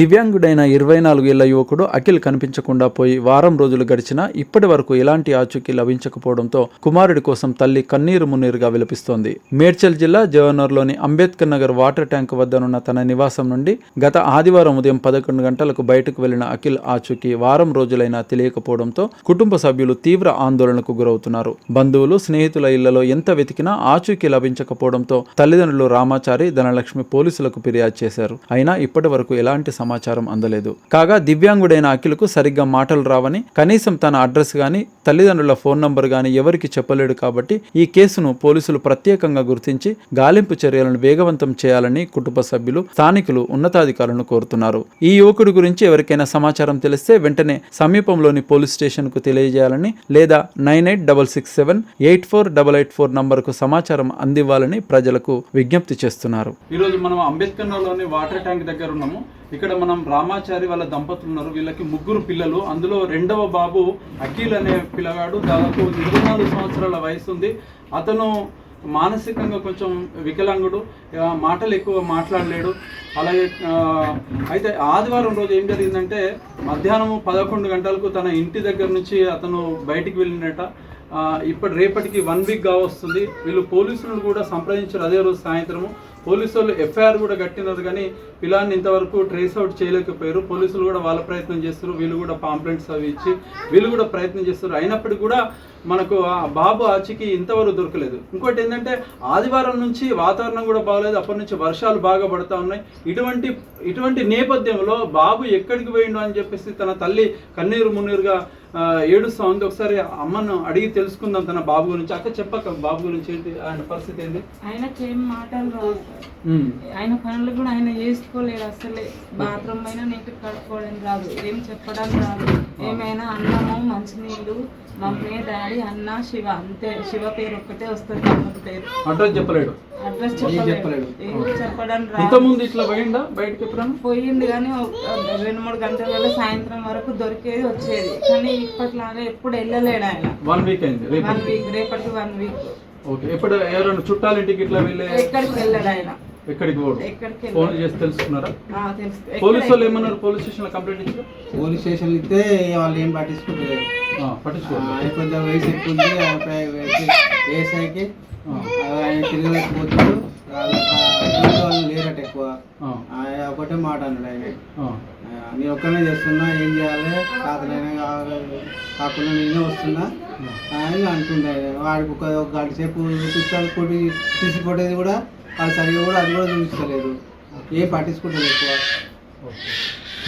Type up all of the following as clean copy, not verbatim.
దివ్యాంగుడైన 24 ఏళ్ల యువకుడు అఖిల్ కనిపించకుండా పోయి వారం రోజులు గడిచినా ఇప్పటి వరకు ఎలాంటి ఆచూకీ లభించకపోవడంతో కుమారుడి కోసం తల్లి కన్నీరు మున్నీరుగా విలపిస్తోంది. మేడ్చల్ జిల్లా జవహర్లోని అంబేద్కర్ నగర్ వాటర్ ట్యాంక్ వద్దనున్న తన నివాసం నుండి గత ఆదివారం ఉదయం 11 గంటలకు బయటకు వెళ్లిన అఖిల్ ఆచూకీ వారం రోజులైనా తెలియకపోవడంతో కుటుంబ సభ్యులు తీవ్ర ఆందోళనకు గురవుతున్నారు. బంధువులు, స్నేహితుల ఇళ్లలో ఎంత వెతికినా ఆచూకీ లభించకపోవడంతో తల్లిదండ్రులు రామాచారి, ధనలక్ష్మి పోలీసులకు ఫిర్యాదు చేశారు. అయినా ఇప్పటి వరకు ఎలాంటి సమాచారం అందలేదు. కాగా దివ్యాంగుడైన అఖిల్కు సరిగ్గా మాటలు రావని, కనీసం తన అడ్రస్ గాని, తల్లిదండ్రుల ఫోన్ నంబర్ గాని ఎవరికి చెప్పలేడు కాబట్టి ఈ కేసును పోలీసులు ప్రత్యేకంగా గుర్తించి గాలింపు చర్యలను వేగవంతం చేయాలని కుటుంబ సభ్యులు, స్థానికులు ఉన్నతాధికారులను కోరుతున్నారు. ఈ యువకుడి గురించి ఎవరికైనా సమాచారం తెలిస్తే వెంటనే సమీపంలోని పోలీస్ స్టేషన్ కు తెలియజేయాలని లేదా 9866784884 నంబర్కు సమాచారం అందివ్వాలని ప్రజలకు విజ్ఞప్తి చేస్తున్నారు. ఈరోజు మనం అంబేద్కర్ నగర్లోని వాటర్ ట్యాంక్ దగ్గర ఉన్నాము. ఇక్కడ మనం రామాచారి వాళ్ళ దంపతులు ఉన్నారు. వీళ్ళకి 3 పిల్లలు. అందులో 2వ బాబు అఖిల్ అనే పిల్లగాడు. దాదాపు 24 సంవత్సరాల వయసు ఉంది. అతను మానసికంగా కొంచెం వికలాంగుడు, మాటలు ఎక్కువ మాట్లాడలేడు. అలాగే అయితే ఆదివారం రోజు ఏం జరిగిందంటే మధ్యాహ్నం 11 గంటలకు తన ఇంటి దగ్గర నుంచి అతను బయటికి వెళ్ళినట. రేపటికి 1 వీక్ కావస్తుంది. వీళ్ళు పోలీసులను కూడా సంప్రదించారు. అదే రోజు సాయంత్రము పోలీసు వాళ్ళు ఎఫ్ఐఆర్ కూడా కట్టినారు, కానీ పిల్లాన్ని ఇంతవరకు ట్రేస్ అవుట్ చేయలేకపోయారు. పోలీసులు కూడా వాళ్ళ ప్రయత్నం చేస్తారు, వీళ్ళు కూడా పాంప్లెంట్స్ అవి ఇచ్చి వీళ్ళు కూడా ప్రయత్నం చేస్తారు. అయినప్పటికీ కూడా మనకు ఆ బాబు ఆచూకీ ఇంతవరకు దొరకలేదు. ఇంకోటి ఏంటంటే ఆదివారం నుంచి వాతావరణం కూడా బాగలేదు, అప్పటి నుంచి వర్షాలు బాగా పడుతూ ఉన్నాయి. ఇటువంటి నేపథ్యంలో బాబు ఎక్కడికి పోయిండు అని చెప్పేసి తన తల్లి కన్నీరు మున్నీరుగా ఏడుస్తూ ఉంది. ఒకసారి అమ్మను అడిగి తెలుసుకుందాం తన బాబు గురించి. అక్క చెప్పక్క, బాబు గురించి ఏంటి, ఆయన పరిస్థితి ఏంటి? ఆయనకి ఏం మాటలు రావు, ఆయన పనులు కూడా ఆయన చేసుకోలేడు. అసలే బాత్రూమ్ అయినా నీటి కడుక్కోవడం రాదు, ఏం చెప్పడం రాదు. ఏమైనా అన్నము, మంచినీళ్ళు, మమ్మీ, డాడీ, అన్న, శివ, అంతే. శివ పేరు ఒక్కటే వస్తుంది, తమ్ముడు పేరు. అడ్రస్ చెప్పలేడు, అడ్రస్ చెప్పలేడు, ఏం చెప్పడం రాదు. ఇంతకుముందు ఇట్లా పోయిందా బయటకి? ఎప్పుడన్నా పోయింది, కానీ 2-3 గంటల సాయంత్రం వరకు దొరికేది వచ్చేది. కానీ ఇప్పట్లాగా ఎప్పుడు వెళ్ళలేడు ఆయన. 1 వీక్ అయింది. రేపటికి 1 వీక్. ఓకే. ఇప్పుడు ఎవరైనా చుట్టాలింటికి ఇట్లా వెళ్ళే? ఎక్కడికి వెళ్ళాడు ఆయన. ఎక్కడికి పోడు? ఫోన్ చేసి తెలుసుకున్నారా? పోలీసు వాళ్ళు ఏమన్నారు? పోలీస్ స్టేషన్ లో కంప్లైంట్ ఇచ్చారు. పోలీస్ స్టేషన్ ఇస్తే వాళ్ళు ఏం పట్టించుకోలేదు. కొంచెం వయసు ఎక్కువ ఉంది వేసాకి, ఆయన తిరగలేకపోతాడు. వాళ్ళు లేరట ఎక్కువ. ఒకటే మాట అన్నాడు ఆయన, నేను ఒక్కనే చేస్తున్నా, ఏం చేయాలి, తాతనైనా కాకుండా నేనే వస్తున్నా అని అంటుండే. వాడికి ఒక గంట సేపు చూపిస్తాడు, తీసిపోయేది కూడా వాళ్ళు సరిగ్గా కూడా అది కూడా చూపిస్తలేదు, ఏం పట్టించుకుంటారు ఎక్కువ.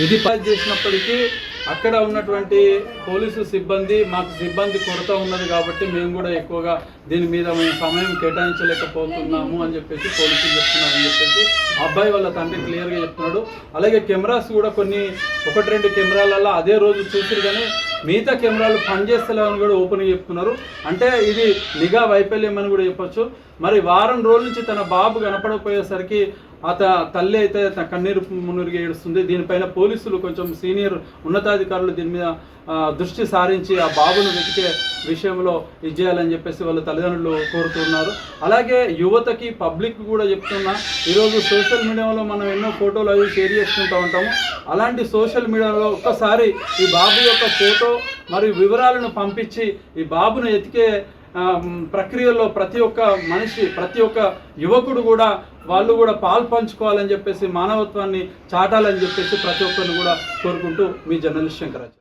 ఇది చేసినప్పటికీ అక్కడ ఉన్నటువంటి పోలీసు సిబ్బంది, మాకు సిబ్బంది కొరత ఉన్నది కాబట్టి మేము కూడా ఎక్కువగా దీని మీద మేము సమయం కేటాయించలేకపోతున్నాము అని చెప్పేసి పోలీసులు చెప్తున్నారని చెప్పేసి అబ్బాయి వాళ్ళ తండ్రి క్లియర్గా చెప్తున్నాడు. అలాగే కెమెరాస్ కూడా కొన్ని 1-2 కెమెరాలలో అదే రోజు చూసిరు, కానీ మిగతా కెమెరాలు పనిచేస్తలేవని కూడా ఓపెన్గా చెప్తున్నారు. అంటే ఇది నిఘా వైఫల్యం అని కూడా చెప్పొచ్చు. మరి వారం రోజుల నుంచి తన బాబు కనపడకపోయేసరికి తల్లి అయితే తన కన్నీరు మున్నీరుగా ఏడుస్తుంది. దీనిపైన పోలీసులు కొంచెం సీనియర్ ఉన్నతాధికారులు దీని మీద దృష్టి సారించి ఆ బాబును వెతికే విషయంలో ఇది చేయాలని చెప్పేసి వాళ్ళు తల్లిదండ్రులు కోరుతున్నారు. అలాగే యువతకి, పబ్లిక్ కూడా చెప్తున్నా, ఈరోజు సోషల్ మీడియాలో మనం ఎన్నో ఫోటోలు అవి షేర్ చేసుకుంటూ ఉంటాము. అలాంటి సోషల్ మీడియాలో ఒక్కసారి ఈ బాబు యొక్క ఫోటో మరియు వివరాలను పంపించి ఈ బాబును ఎతికే ప్రక్రియలో ప్రతి ఒక్క మనిషి, ప్రతి ఒక్క యువకుడు కూడా వాళ్ళు కూడా పాలు పంచుకోవాలని చెప్పేసి, మానవత్వాన్ని చాటాలని చెప్పేసి ప్రతి ఒక్కరిని కూడా కోరుకుంటూ మీ జర్నలిస్ట్ శంకరాచార్య.